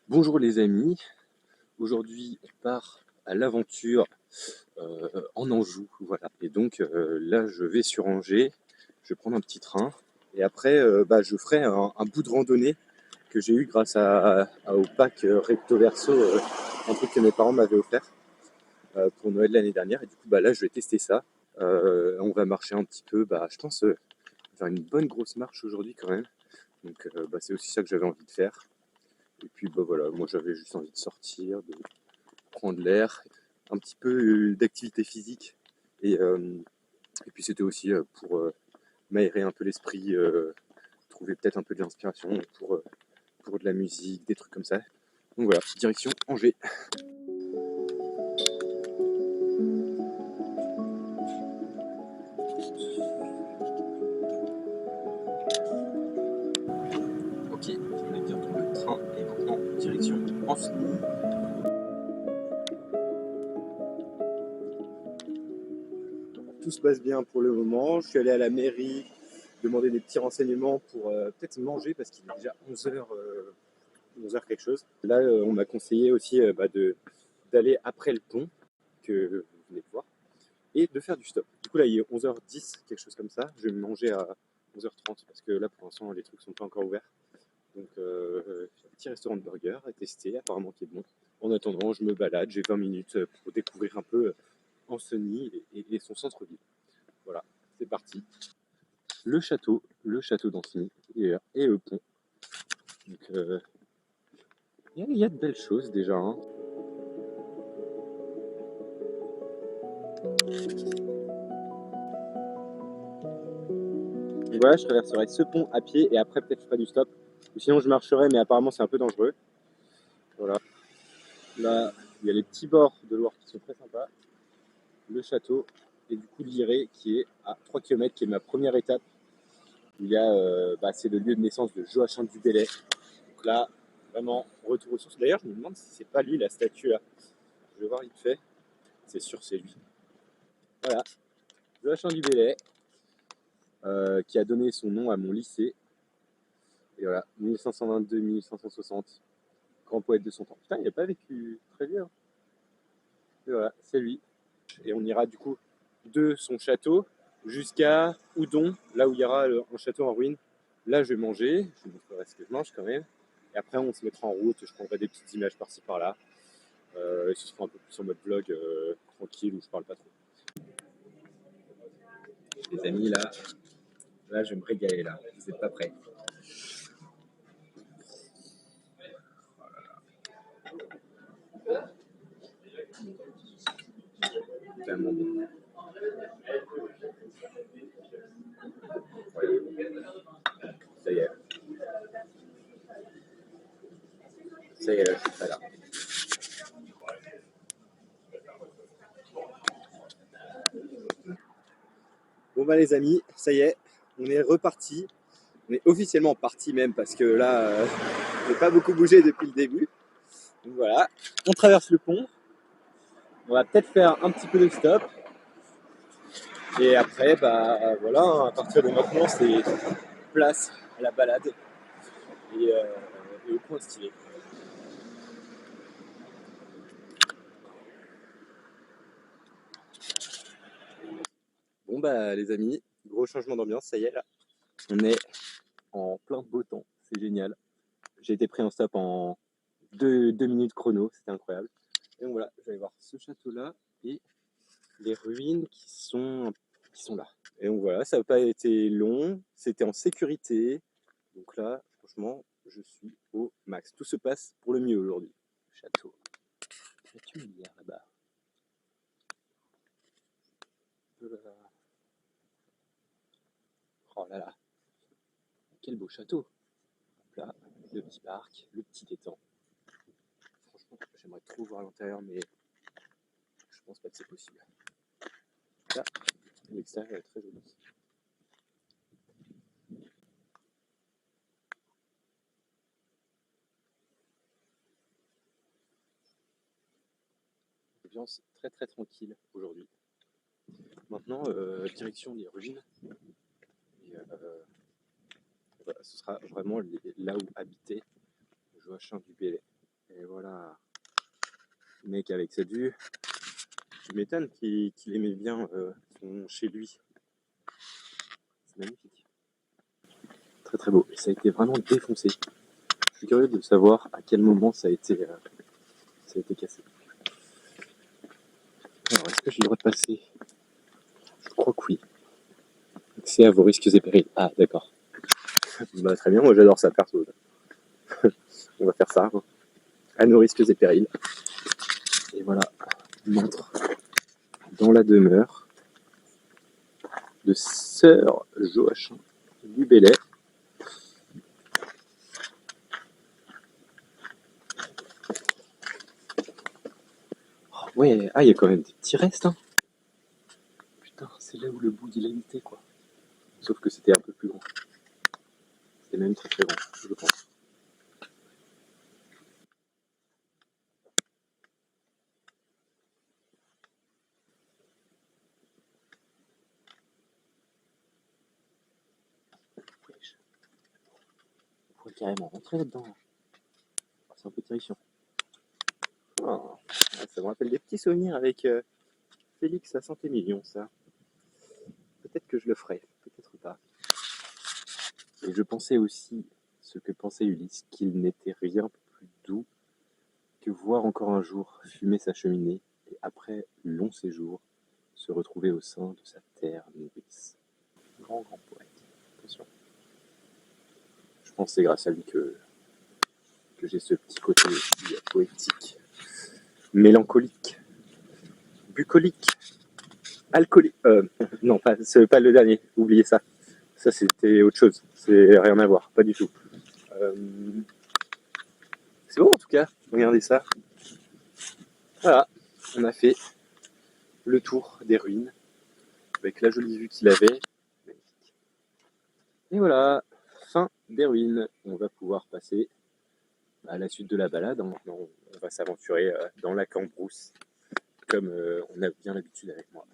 Bonjour les amis, aujourd'hui on part à l'aventure en Anjou, voilà. Et donc là je vais sur Angers, je vais prendre un petit train et après je ferai un bout de randonnée que j'ai eu grâce au pack recto verso, un truc que mes parents m'avaient offert pour Noël l'année dernière. Et du coup là je vais tester ça. On va marcher un petit peu, je pense faire une bonne grosse marche aujourd'hui quand même. Donc c'est aussi ça que j'avais envie de faire. Et puis voilà, moi j'avais juste envie de sortir, de prendre l'air, un petit peu d'activité physique. Et, euh, et puis c'était aussi pour m'aérer un peu l'esprit, trouver peut-être un peu de l'inspiration pour de la musique, des trucs comme ça. Donc voilà, direction Angers. Ok, on est bien dans le train et maintenant direction Ancenis. Tout se passe bien pour le moment. Je suis allé à la mairie demander des petits renseignements pour peut-être manger parce qu'il est déjà 11h, 11h quelque chose. Là, on m'a conseillé aussi d'aller après le pont que vous venez de voir et de faire du stop. Du coup, là, il est 11h10, quelque chose comme ça. Je vais manger à 11h30 parce que là, pour l'instant, les trucs sont pas encore ouverts. Donc, j'ai un petit restaurant de burger à tester, apparemment qui est bon. En attendant, je me balade, j'ai 20 minutes pour découvrir un peu Ancenis et son centre-ville. Voilà, c'est parti. Le château d'Ancenis et le pont. Donc, il y a de belles choses déjà, hein. Et voilà, je traverserai ce pont à pied et après peut-être je ferai du stop. Ou sinon je marcherai, mais apparemment c'est un peu dangereux. Voilà. Là, il y a les petits bords de Loire qui sont très sympas. Le château et du coup l'Iré qui est à 3 km, qui est ma première étape. Il y a, c'est le lieu de naissance de Joachim du Bellay. Donc là, vraiment, retour aux sources. D'ailleurs, je me demande si c'est pas lui la statue là. Je vais voir vite fait. C'est sûr, c'est lui. Voilà, Joachim du Bellay, qui a donné son nom à mon lycée. Et voilà, 1522-1560. Grand poète de son temps. Putain, il n'a pas vécu très bien. Et voilà, c'est lui. Et on ira du coup de son château jusqu'à Oudon, là où il y aura un château en ruine. Là, je vais manger, je vous montrerai ce que je mange quand même. Et après, on se mettra en route, je prendrai des petites images par-ci par-là. Et ce sera un peu plus en mode vlog, tranquille, où je parle pas trop. Les amis, là, je vais me régaler là. Vous n'êtes pas prêts. Tellement bon. Ça y est. Ça y est, là, je suis prêt là. Bon les amis, ça y est, on est reparti. On est officiellement parti même parce que là, on n'a pas beaucoup bougé depuis le début. Donc voilà, on traverse le pont. On va peut-être faire un petit peu de stop. Et après, voilà, à partir de maintenant, c'est place à la balade et au point stylé. Bon les amis, gros changement d'ambiance, ça y est là. On est en plein beau temps, c'est génial. J'ai été pris en stop en 2 minutes chrono, c'était incroyable. Et donc voilà, je vais aller voir ce château-là et les ruines qui sont là. Et donc voilà, ça n'a pas été long, c'était en sécurité. Donc là, franchement, je suis au max. Tout se passe pour le mieux aujourd'hui. Château. As-tu une bière là-bas? Oh là là, quel beau château. Donc là, le petit parc, le petit étang. Franchement, j'aimerais trop voir l'intérieur, mais je pense pas que c'est possible. Là, l'extérieur est très joli. Ambiance très très tranquille aujourd'hui. Maintenant, direction les ruines. Et, ce sera vraiment là où habitait Joachim du Bellay. Et voilà. Le mec avec cette vue, tu m'étonnes qu'il aimait bien chez lui. C'est magnifique. Très très beau. Et ça a été vraiment défoncé. Je suis curieux de savoir à quel moment ça a été cassé. Alors, est-ce que j'ai le droit de passer? Je crois que oui. Accès à vos risques et périls. Ah, d'accord. Bah, très bien, moi j'adore ça, perso. On va faire ça. Hein. À nos risques et périls. Et voilà, on entre dans la demeure de Sœur Joachim du Bellay. Oh, ouais, ah, il y a quand même des petits restes. Hein. Putain, c'est là où le bout il a été, quoi. Sauf que c'était un peu plus grand. C'était même très très grand, je pense. Wesh. On pourrait carrément rentrer là-dedans. C'est un peu terrifiant. Oh, ça me rappelle des petits souvenirs avec Félix à Saint-Émilion, ça. Peut-être que je le ferai, peut-être pas. Et je pensais aussi ce que pensait Ulysse, qu'il n'était rien plus doux que voir encore un jour fumer sa cheminée et après long séjour se retrouver au sein de sa terre nourrice. Grand poète. Attention. Je pense que c'est grâce à lui que j'ai ce petit côté aussi poétique, mélancolique, bucolique, alcoolique. Non, c'est pas le dernier, oubliez ça. Ça, c'était autre chose. C'est rien à voir, pas du tout. C'est bon en tout cas, regardez ça. Voilà, on a fait le tour des ruines avec la jolie vue qu'il avait. Et voilà, fin des ruines. On va pouvoir passer à la suite de la balade. Maintenant, on va s'aventurer dans la Cambrousse, comme on a bien l'habitude avec moi.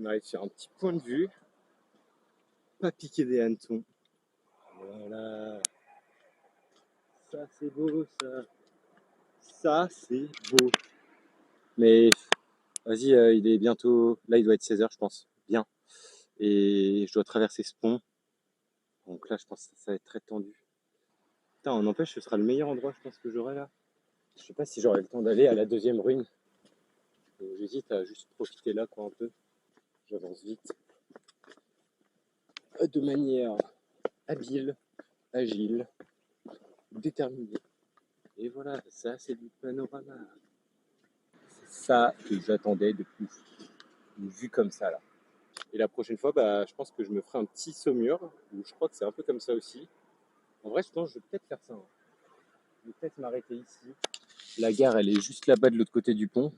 On arrive sur un petit point de vue. Pas piquer des hannetons. Voilà. Ça c'est beau ça. Ça c'est beau. Mais vas-y, il est bientôt. Là il doit être 16h je pense. Bien. Et je dois traverser ce pont. Donc là je pense que ça va être très tendu. Putain, on empêche, ce sera le meilleur endroit je pense que j'aurai là. Je sais pas si j'aurai le temps d'aller à la deuxième ruine. Donc, j'hésite à juste profiter là quoi un peu. J'avance vite. De manière habile, agile, déterminée. Et voilà, ça c'est du panorama. C'est ça que j'attendais depuis une vue comme ça là. Et la prochaine fois, bah, je pense que je me ferai un petit saumur, où je crois que c'est un peu comme ça aussi. En vrai, je pense que je vais peut-être faire ça. Hein. Je vais peut-être m'arrêter ici. La gare, elle est juste là-bas de l'autre côté du pont.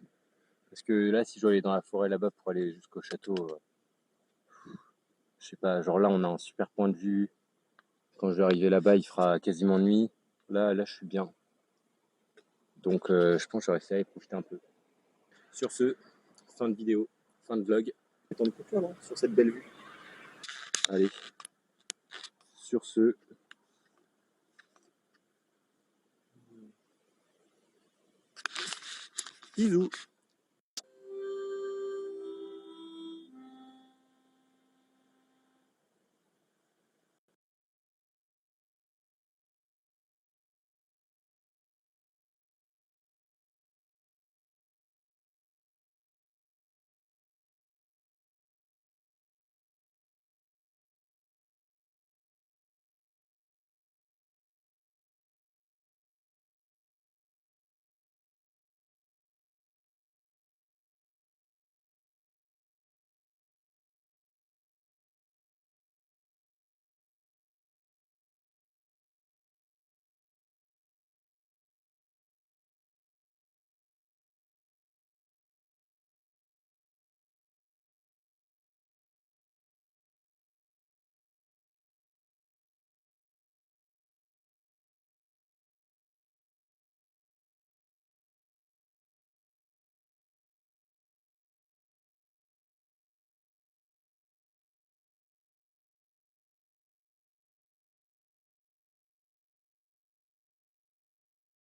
Parce que là, si je dois aller dans la forêt là-bas pour aller jusqu'au château, je sais pas, genre là, on a un super point de vue. Quand je vais arriver là-bas, il fera quasiment nuit. Là, je suis bien. Donc, je pense que j'aurais essayé de profiter un peu. Sur ce, fin de vidéo, fin de vlog. Temps de coupure, non, sur cette belle vue. Allez, sur ce, bisous.